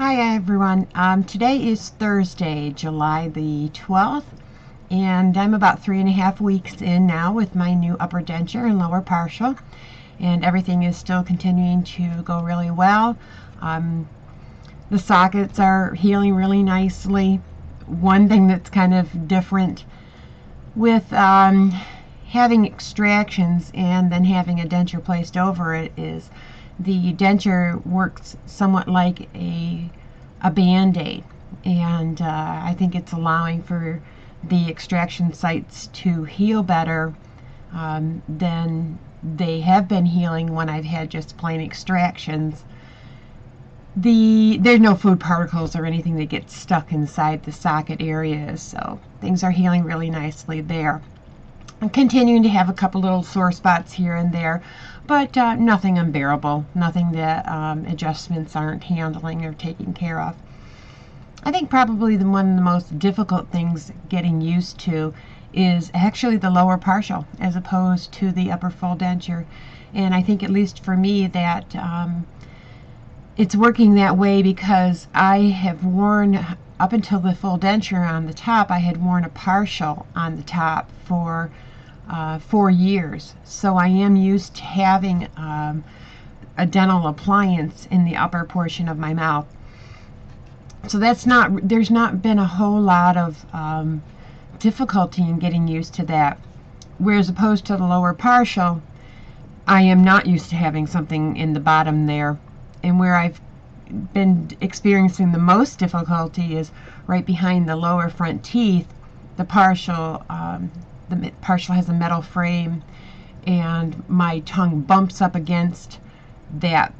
Hi everyone. Today is Thursday, July the 12th, and I'm about 3.5 weeks in now with my new upper denture and lower partial, and everything is still continuing to go really well. The sockets are healing really nicely. One thing that's kind of different with having extractions and then having a denture placed over it is the denture works somewhat like a Band-Aid, and I think it's allowing for the extraction sites to heal better than they have been healing when I've had just plain extractions. There's no food particles or anything that gets stuck inside the socket areas, so things are healing really nicely there. I'm continuing to have a couple little sore spots here and there, but nothing unbearable, nothing that adjustments aren't handling or taking care of. I think probably one of the most difficult things getting used to is actually the lower partial as opposed to the upper full denture. And I think, at least for me, that it's working that way because I have worn, up until the full denture on the top, I had worn a partial on the top for 4 years. So I am used to having a dental appliance in the upper portion of my mouth. So there's not been a whole lot of difficulty in getting used to that. Whereas opposed to the lower partial, I am not used to having something in the bottom there. And where I've been experiencing the most difficulty is right behind the lower front teeth. The partial has a metal frame, and my tongue bumps up against that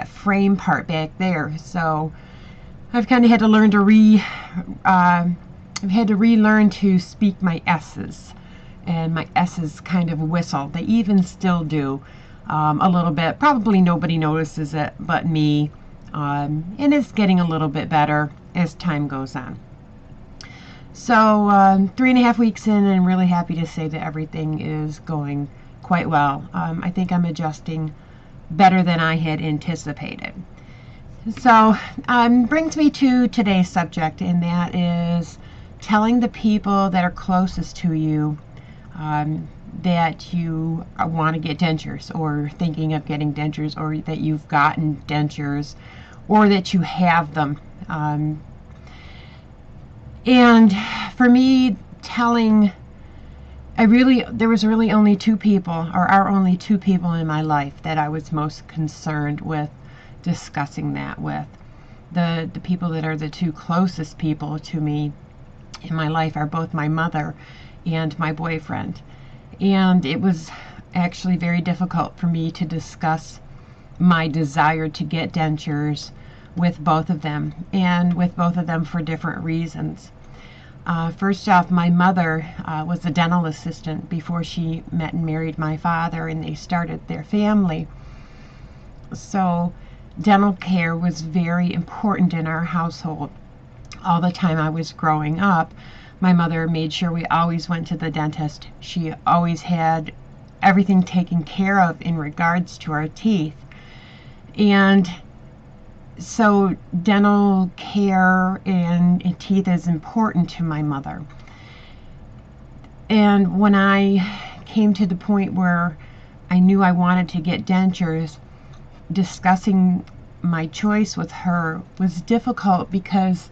frame part back there. So I've kind of had to learn to relearn to speak my S's, and my S's kind of whistle. They even still do a little bit. Probably nobody notices it but me, and it's getting a little bit better as time goes on. So 3.5 weeks in, and I'm really happy to say that everything is going quite well. I think I'm adjusting better than I had anticipated. So brings me to today's subject, and that is telling the people that are closest to you that you want to get dentures, or thinking of getting dentures, or that you've gotten dentures, or that you have them. And for me, there was really only two people, or are only two people in my life that I was most concerned with discussing that with. The people that are the two closest people to me in my life are both my mother and my boyfriend. And it was actually very difficult for me to discuss my desire to get dentures with both of them, and with both of them for different reasons. First off, my mother was a dental assistant before she met and married my father, and they started their family. So dental care was very important in our household. All the time I was growing up, my mother made sure we always went to the dentist. She always had everything taken care of in regards to our teeth. And so dental care and teeth is important to my mother. And when I came to the point where I knew I wanted to get dentures, discussing my choice with her was difficult because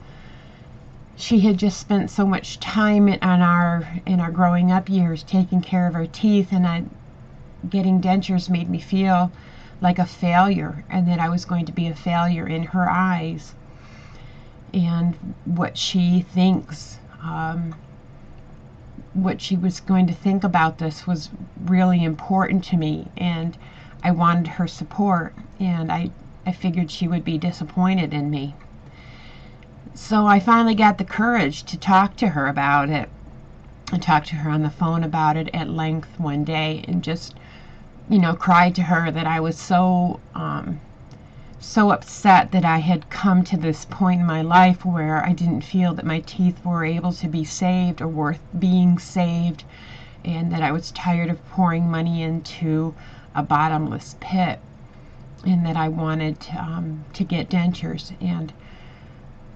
she had just spent so much time in our growing up years taking care of our teeth, and getting dentures made me feel like a failure, and that I was going to be a failure in her eyes. And what she thinks, what she was going to think about this was really important to me, and I wanted her support, and I figured she would be disappointed in me. So I finally got the courage to talk to her about it. I talked to her on the phone about it at length one day, and just cried to her that I was so upset that I had come to this point in my life where I didn't feel that my teeth were able to be saved or worth being saved, and that I was tired of pouring money into a bottomless pit. and that I wanted to get dentures. And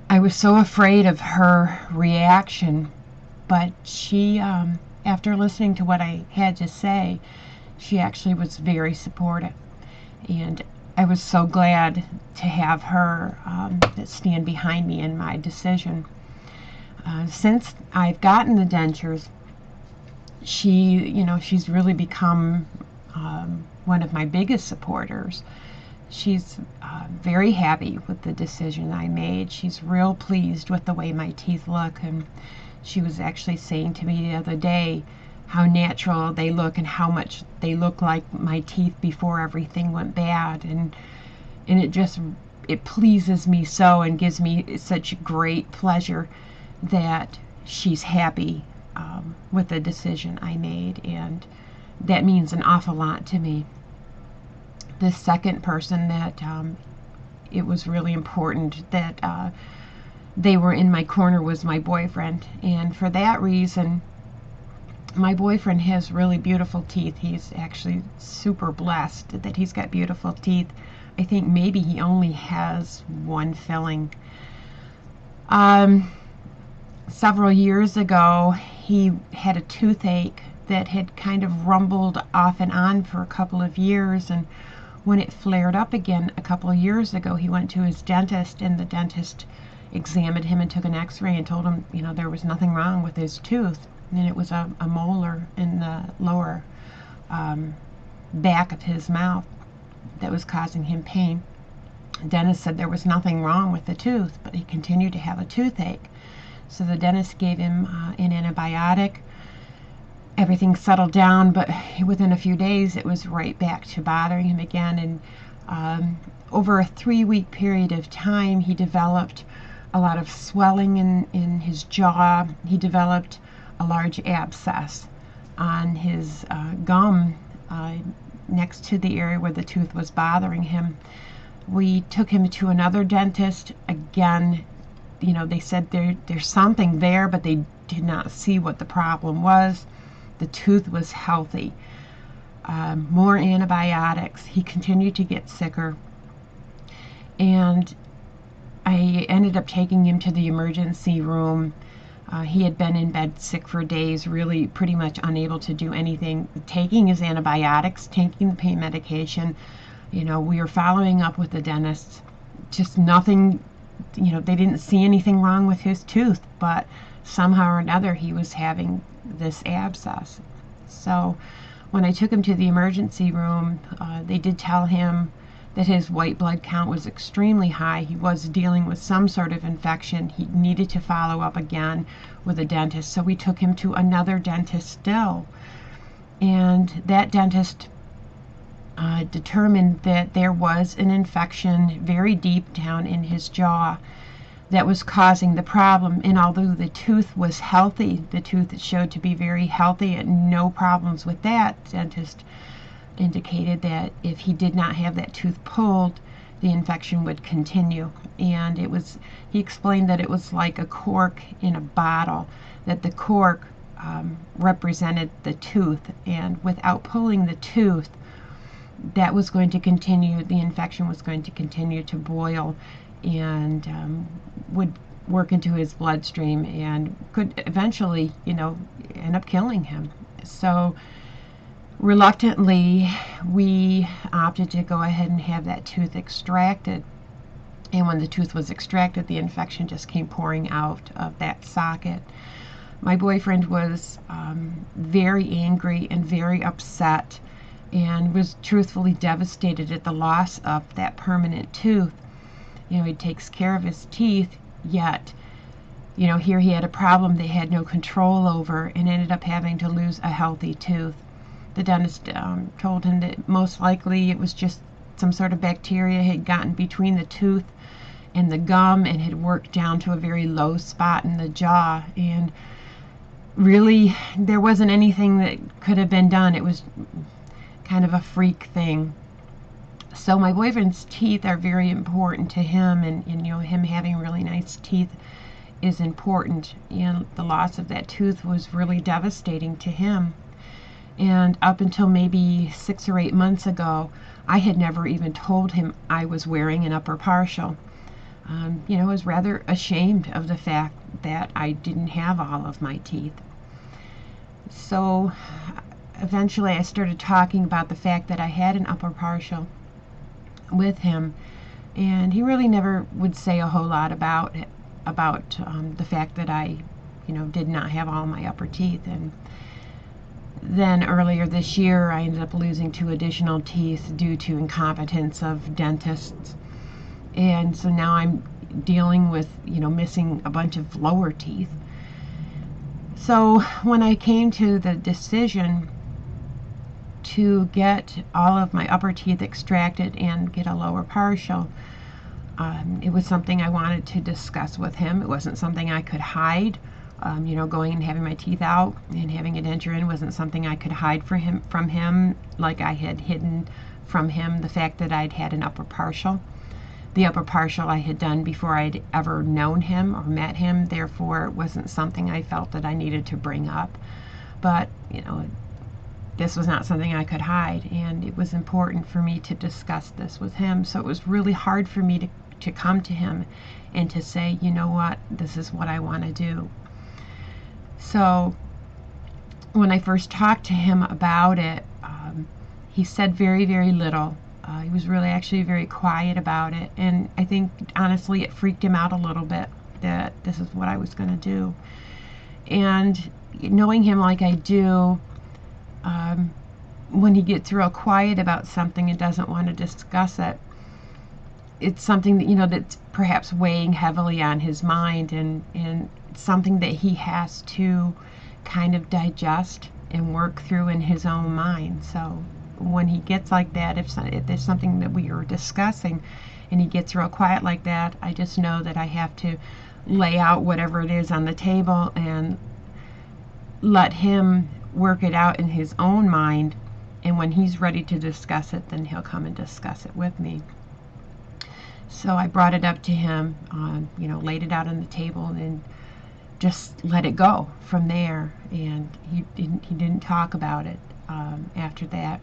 I was so afraid of her reaction, but she, after listening to what I had to say, she actually was very supportive. And I was so glad to have her stand behind me in my decision. Since I've gotten the dentures, she's really become one of my biggest supporters. She's very happy with the decision I made. She's real pleased with the way my teeth look, and she was actually saying to me the other day how natural they look and how much they look like my teeth before everything went bad, and it pleases me so and gives me such great pleasure that she's happy with the decision I made, and that means an awful lot to me. The second person that it was really important that they were in my corner was my boyfriend, and for that reason, my boyfriend has really beautiful teeth. He's actually super blessed that he's got beautiful teeth. I think maybe he only has one filling. Several years ago, he had a toothache that had kind of rumbled off and on for a couple of years, and when it flared up again a couple of years ago, he went to his dentist, and the dentist examined him and took an x-ray and told him, there was nothing wrong with his tooth, and it was a molar in the lower back of his mouth that was causing him pain. The dentist said there was nothing wrong with the tooth, but he continued to have a toothache. So the dentist gave him an antibiotic. Everything settled down, but within a few days it was right back to bothering him again. And over a 3-week period of time, he developed a lot of swelling in his jaw. He developed a large abscess on his gum next to the area where the tooth was bothering him. We took him to another dentist. Again, they said there's something there, but they did not see what the problem was. The tooth was healthy. More antibiotics. He continued to get sicker. And I ended up taking him to the emergency room. He had been in bed sick for days, really pretty much unable to do anything, taking his antibiotics, taking the pain medication. We were following up with the dentist. Just nothing, they didn't see anything wrong with his tooth, but somehow or another he was having this abscess. So when I took him to the emergency room, they did tell him that his white blood count was extremely high. He was dealing with some sort of infection. He needed to follow up again with a dentist. So we took him to another dentist still. And that dentist determined that there was an infection very deep down in his jaw that was causing the problem. And although the tooth was healthy, the tooth showed to be very healthy and no problems with that, dentist indicated that if he did not have that tooth pulled, the infection would continue. And he explained that it was like a cork in a bottle, that the cork represented the tooth, and without pulling the tooth, that was going to continue, the infection was going to continue to boil and would work into his bloodstream and could eventually, end up killing him. So reluctantly, we opted to go ahead and have that tooth extracted. And when the tooth was extracted, the infection just came pouring out of that socket. My boyfriend was very angry and very upset and was truthfully devastated at the loss of that permanent tooth. He takes care of his teeth, yet, here he had a problem they had no control over and ended up having to lose a healthy tooth. The dentist told him that most likely it was just some sort of bacteria had gotten between the tooth and the gum and had worked down to a very low spot in the jaw. And really, there wasn't anything that could have been done. It was kind of a freak thing. So my boyfriend's teeth are very important to him, and him having really nice teeth is important. And the loss of that tooth was really devastating to him. And up until maybe 6 or 8 months ago, I had never even told him I was wearing an upper partial. I was rather ashamed of the fact that I didn't have all of my teeth. So eventually I started talking about the fact that I had an upper partial with him, and he really never would say a whole lot about it, about the fact that I did not have all my upper teeth. And then earlier this year I ended up losing 2 additional teeth due to incompetence of dentists, and so now I'm dealing with missing a bunch of lower teeth. So when I came to the decision to get all of my upper teeth extracted and get a lower partial, it was something I wanted to discuss with him. It wasn't something I could hide. Going and having my teeth out and having a denture in wasn't something I could hide from him, like I had hidden from him the fact that I'd had an upper partial. The upper partial I had done before I'd ever known him or met him, therefore it wasn't something I felt that I needed to bring up. But, this was not something I could hide, and it was important for me to discuss this with him. So it was really hard for me to come to him and to say, you know what, this is what I want to do. So when I first talked to him about it, he said very, very little. He was really actually very quiet about it, and I think honestly it freaked him out a little bit that this is what I was going to do. And knowing him like I do, when he gets real quiet about something and doesn't want to discuss it, it's something that that's perhaps weighing heavily on his mind, and it's something that he has to kind of digest and work through in his own mind. So when he gets like that, if there's something that we are discussing and he gets real quiet like that, I just know that I have to lay out whatever it is on the table and let him work it out in his own mind, and when he's ready to discuss it, then he'll come and discuss it with me. So I brought it up to him, laid it out on the table, and just let it go from there. And he didn't talk about it after that.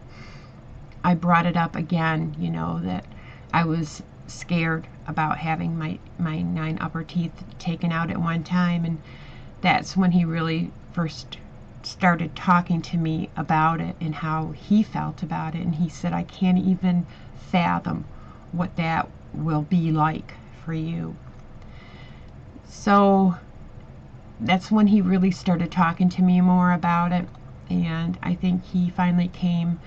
I brought it up again, that I was scared about having my 9 upper teeth taken out at one time, and that's when he really first started talking to me about it and how he felt about it. And he said, I can't even fathom what that will be like for you. So that's when he really started talking to me more about it, and I think he finally came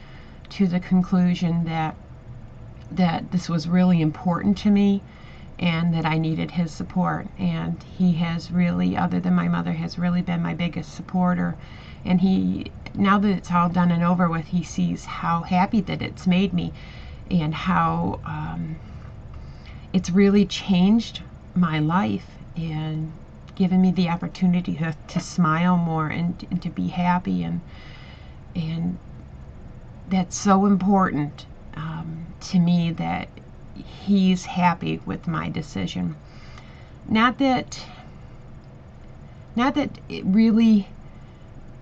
to the conclusion that this was really important to me and that I needed his support. And he has really, other than my mother, has really been my biggest supporter. And he, now that it's all done and over with, he sees how happy that it's made me, and how it's really changed my life and given me the opportunity to smile more and to be happy, and that's so important to me that he's happy with my decision. Not that it really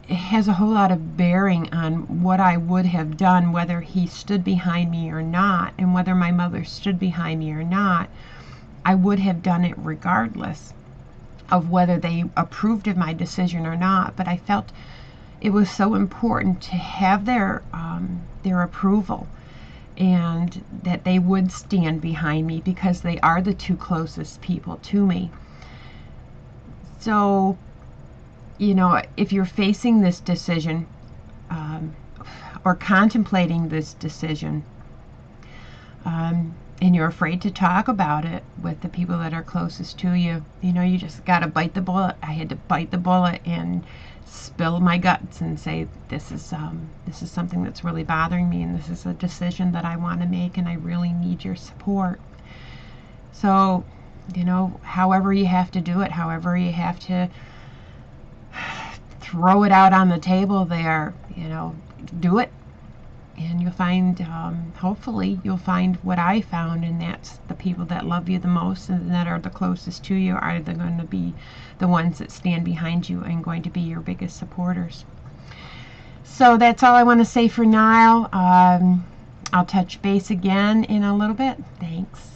has a whole lot of bearing on what I would have done, whether he stood behind me or not, and whether my mother stood behind me or not. I would have done it regardless of whether they approved of my decision or not, but I felt it was so important to have their approval, and that they would stand behind me, because they are the 2 closest people to me. So, if you're facing this decision or contemplating this decision, and you're afraid to talk about it with the people that are closest to you, you just got to bite the bullet. I had to bite the bullet and spill my guts and say, this is something that's really bothering me, and this is a decision that I want to make, and I really need your support. So, however you have to do it, however you have to throw it out on the table there, do it. And you'll find, hopefully, you'll find what I found, and that's the people that love you the most and that are the closest to you are going to be the ones that stand behind you and going to be your biggest supporters. So that's all I want to say for now. I'll touch base again in a little bit. Thanks.